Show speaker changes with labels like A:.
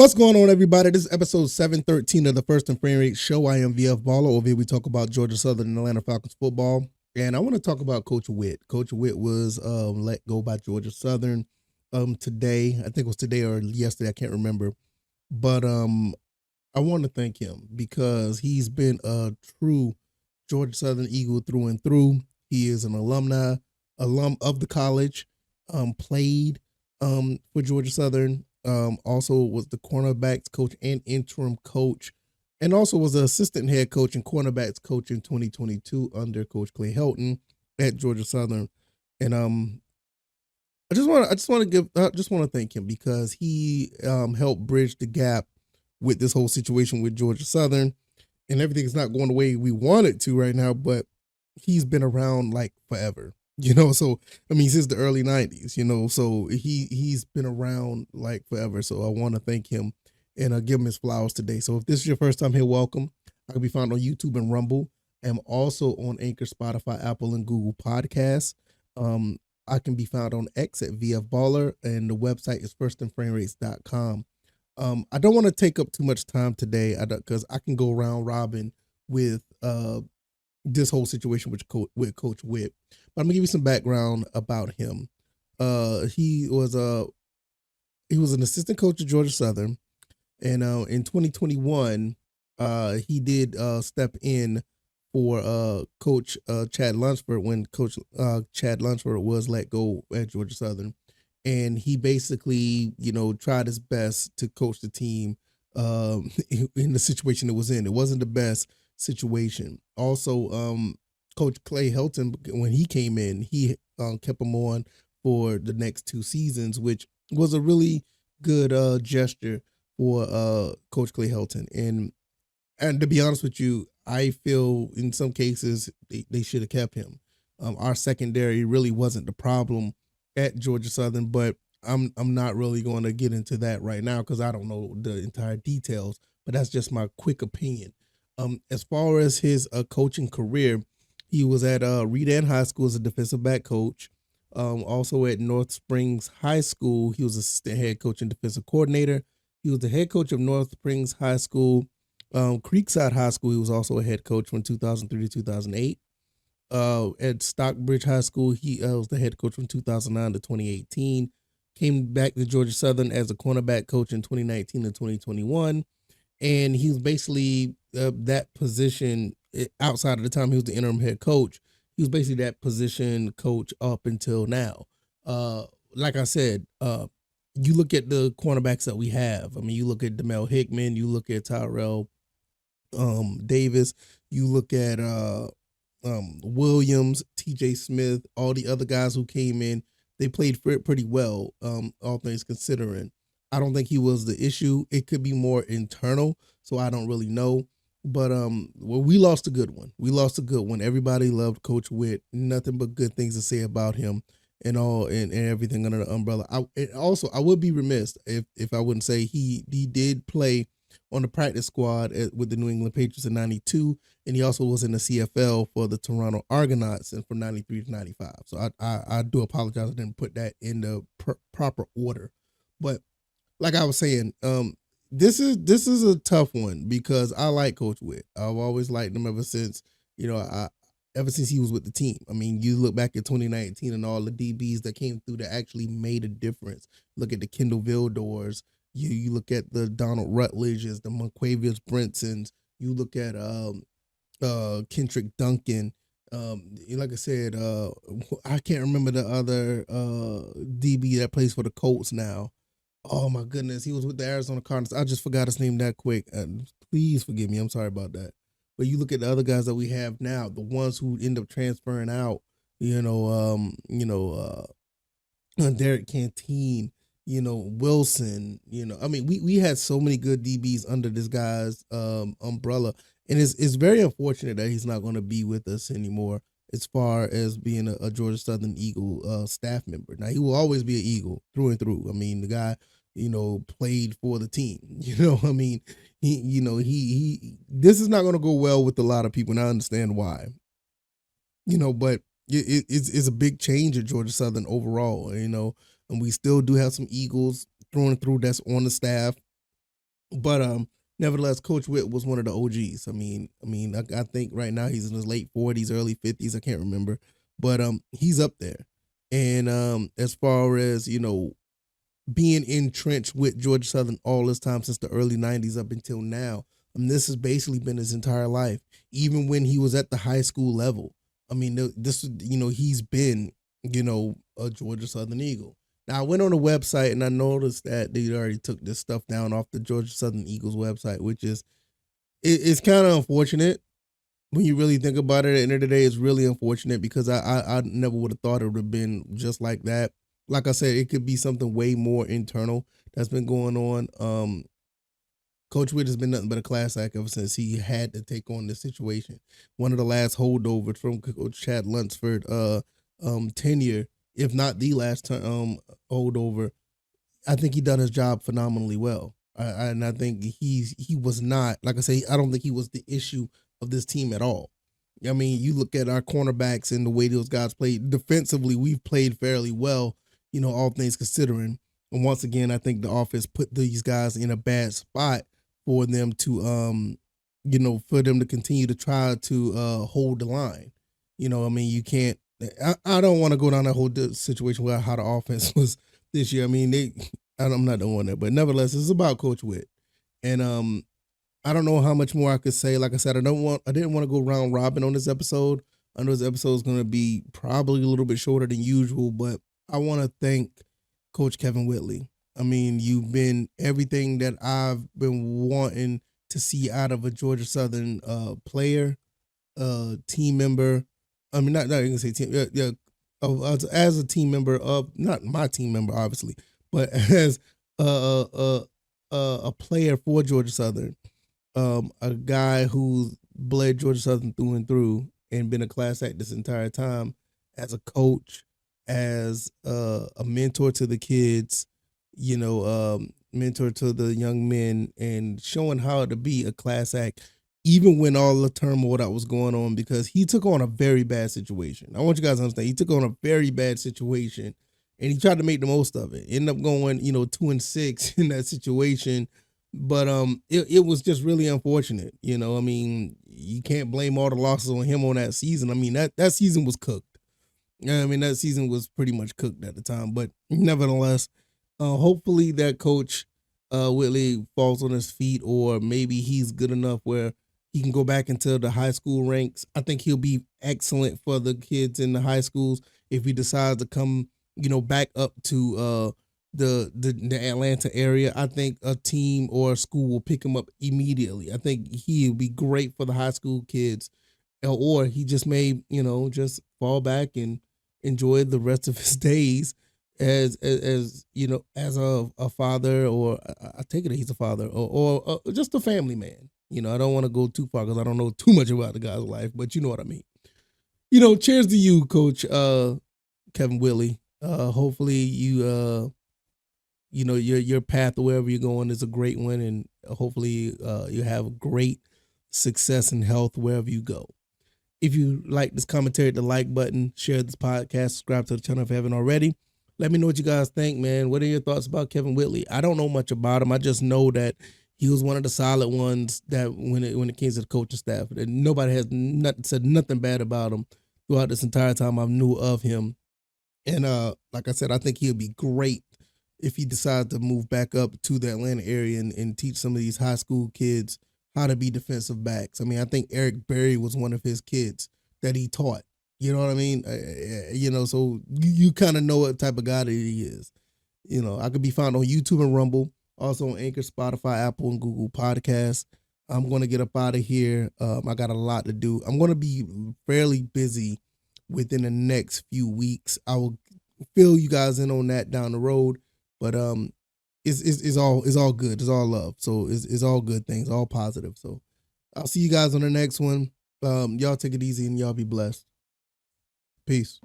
A: What's going on, everybody? This is episode 713 of the First and Frame Rate Show. I am VF Baller. Over here, we talk about Georgia Southern and Atlanta Falcons football. And I want to talk about Coach Whit. Coach Whit was let go by Georgia Southern today. I think it was today or yesterday. I can't remember. But I want to thank him because he's been a true Georgia Southern Eagle through and through. He is an alum of the college, played for Georgia Southern. Also was the cornerbacks coach and interim coach, and also was the assistant head coach and cornerbacks coach in 2022 under Coach Clay Helton at Georgia Southern. And I just want to thank him because he helped bridge the gap with this whole situation with Georgia Southern, and everything is not going the way we want it to right now. But he's been around like forever. So I mean, since the early 90s, so he's been around like forever. So I want to thank him and give him his flowers today. So if this is your first time here, welcome. I can be found on YouTube and Rumble. I'm also on Anchor, Spotify, Apple, and Google Podcasts. I can be found on X at VF Baller, and the website is firstandframerates.com. I don't want to take up too much time today because I can go round robin with this whole situation with Coach Whit. But I'm gonna give you some background about him. He was an assistant coach at Georgia Southern, and in 2021, he did step in for Coach Chad Lunsford when Coach Chad Lunsford was let go at Georgia Southern, and he basically tried his best to coach the team in the situation it was in. It wasn't the best situation. Also, Coach Clay Helton, when he came in, he kept him on for the next 2 seasons, which was a really good gesture for Coach Clay Helton. And to be honest with you, I feel in some cases they should have kept him. Our secondary really wasn't the problem at Georgia Southern, but I'm not really going to get into that right now because I don't know the entire details. But that's just my quick opinion. As far as his coaching career, he was at Redan High School as a defensive back coach. Also at North Springs High School, he was assistant head coach and defensive coordinator. He was the head coach of North Springs High School. Creekside High School, he was also a head coach from 2003 to 2008. At Stockbridge High School, he was the head coach from 2009 to 2018. Came back to Georgia Southern as a cornerback coach in 2019 and 2021. And he was basically that position outside of the time he was the interim head coach. He was basically that position coach up until now. Like I said, you look at the cornerbacks that we have. I mean, you look at Demel Hickman, you look at Tyrell Davis, you look at Williams, TJ Smith, all the other guys who came in. They played pretty well, all things considering. I don't think he was the issue. It could be more internal, so I don't really know. But well, we lost a good one. We lost a good one. Everybody loved Coach Whit. Nothing but good things to say about him and all and everything under the umbrella. I would be remiss if I wouldn't say he did play on the practice squad with the New England Patriots in '92, and he also was in the CFL for the Toronto Argonauts and from '93 to '95. So I do apologize. I didn't put that in the proper order, but like I was saying, this is a tough one because I like Coach Whit. I've always liked him ever since ever since he was with the team. I mean, you look back at 2019 and all the DBs that came through that actually made a difference. Look at the Kendall Vildors. You look at the Donald Rutledges, the Monquavius Brensons. You look at Kendrick Duncan. Like I said, I can't remember the other DB that plays for the Colts now. Oh my goodness, he was with the Arizona Cardinals. I just forgot his name that quick. Please forgive me. I'm sorry about that. But you look at the other guys that we have now, the ones who end up transferring out. Derek Canteen. Wilson. I mean, we had so many good DBs under this guy's umbrella, and it's very unfortunate that he's not going to be with us anymore. As far as being a Georgia Southern Eagle staff member. Now, he will always be an Eagle through and through. I mean, the guy, played for the team. I mean, he this is not going to go well with a lot of people, and I understand why. But it's a big change at Georgia Southern overall, and we still do have some Eagles through and through that's on the staff. But nevertheless, Coach Whit was one of the OGs. I think right now he's in his late 40s, early 50s. I can't remember, but he's up there. And as far as being entrenched with Georgia Southern all this time since the early 90s up until now. This has basically been his entire life, even when he was at the high school level. He's been, a Georgia Southern Eagle. Now, I went on the website and I noticed that they already took this stuff down off the Georgia Southern Eagles website, which is, it's kind of unfortunate when you really think about it. At the end of the day, it's really unfortunate because I never would have thought it would have been just like that. Like I said, it could be something way more internal that's been going on. Coach Whit has been nothing but a class act ever since he had to take on this situation. One of the last holdovers from Coach Chad Lunsford tenure, if not the last holdover. I think he done his job phenomenally well. And I think he was not, like I say, I don't think he was the issue of this team at all. I mean, you look at our cornerbacks and the way those guys played defensively, we've played fairly well, all things considering. And once again, I think the offense put these guys in a bad spot for them to for them to continue to try to hold the line. You can't. I don't want to go down that whole situation where how the offense was this year. I mean, I'm not doing that, but nevertheless, it's about Coach Whit, and I don't know how much more I could say. Like I said, I didn't want to go round robin on this episode. I know this episode is going to be probably a little bit shorter than usual, but I want to thank Coach Kevin Whitley. I mean, you've been everything that I've been wanting to see out of a Georgia Southern player, team member. I mean, not even say team. Yeah, as a team member of not my team member, obviously, but as a player for Georgia Southern, a guy who's bled Georgia Southern through and through, and been a class act this entire time, as a coach, as a mentor to the kids, mentor to the young men, and showing how to be a class act, even when all the turmoil that was going on, because he took on a very bad situation. I want you guys to understand, he took on a very bad situation, and he tried to make the most of it. Ended up going, 2-6 in that situation. But it was just really unfortunate. I mean, you can't blame all the losses on him on that season. I mean, that season was cooked. I mean, that season was pretty much cooked at the time. But nevertheless, hopefully that Coach Whitley falls on his feet, or maybe he's good enough where he can go back into the high school ranks. I think he'll be excellent for the kids in the high schools if he decides to come, back up to the Atlanta area. I think a team or a school will pick him up immediately. I think he'll be great for the high school kids, or he just may, just fall back and enjoy the rest of his days as a father, or I take it that he's a father, or just a family man. I don't want to go too far because I don't know too much about the guy's life, but you know what I mean. Cheers to you, Coach Kevin Whitley. Hopefully your path wherever you're going is a great one, and hopefully you have great success and health wherever you go. If you like this commentary, hit the like button, share this podcast, subscribe to the channel if you haven't already. Let me know what you guys think, man. What are your thoughts about Kevin Whitley? I don't know much about him. I just know that he was one of the solid ones that when it came to the coaching staff, and nobody has said nothing bad about him throughout this entire time I knew of him. And like I said, I think he'll be great if he decides to move back up to the Atlanta area and teach some of these high school kids how to be defensive backs. I mean, I think Eric Berry was one of his kids that he taught. You know what I mean? So you kind of know what type of guy that he is. I could be found on YouTube and Rumble, also on Anchor, Spotify, Apple, and Google Podcasts. I'm going to get up out of here. I got a lot to do. I'm going to be fairly busy within the next few weeks. I will fill you guys in on that down the road, but it's all good. It's all love. So it's all good things, all positive. So I'll see you guys on the next one. Y'all take it easy and y'all be blessed. Peace.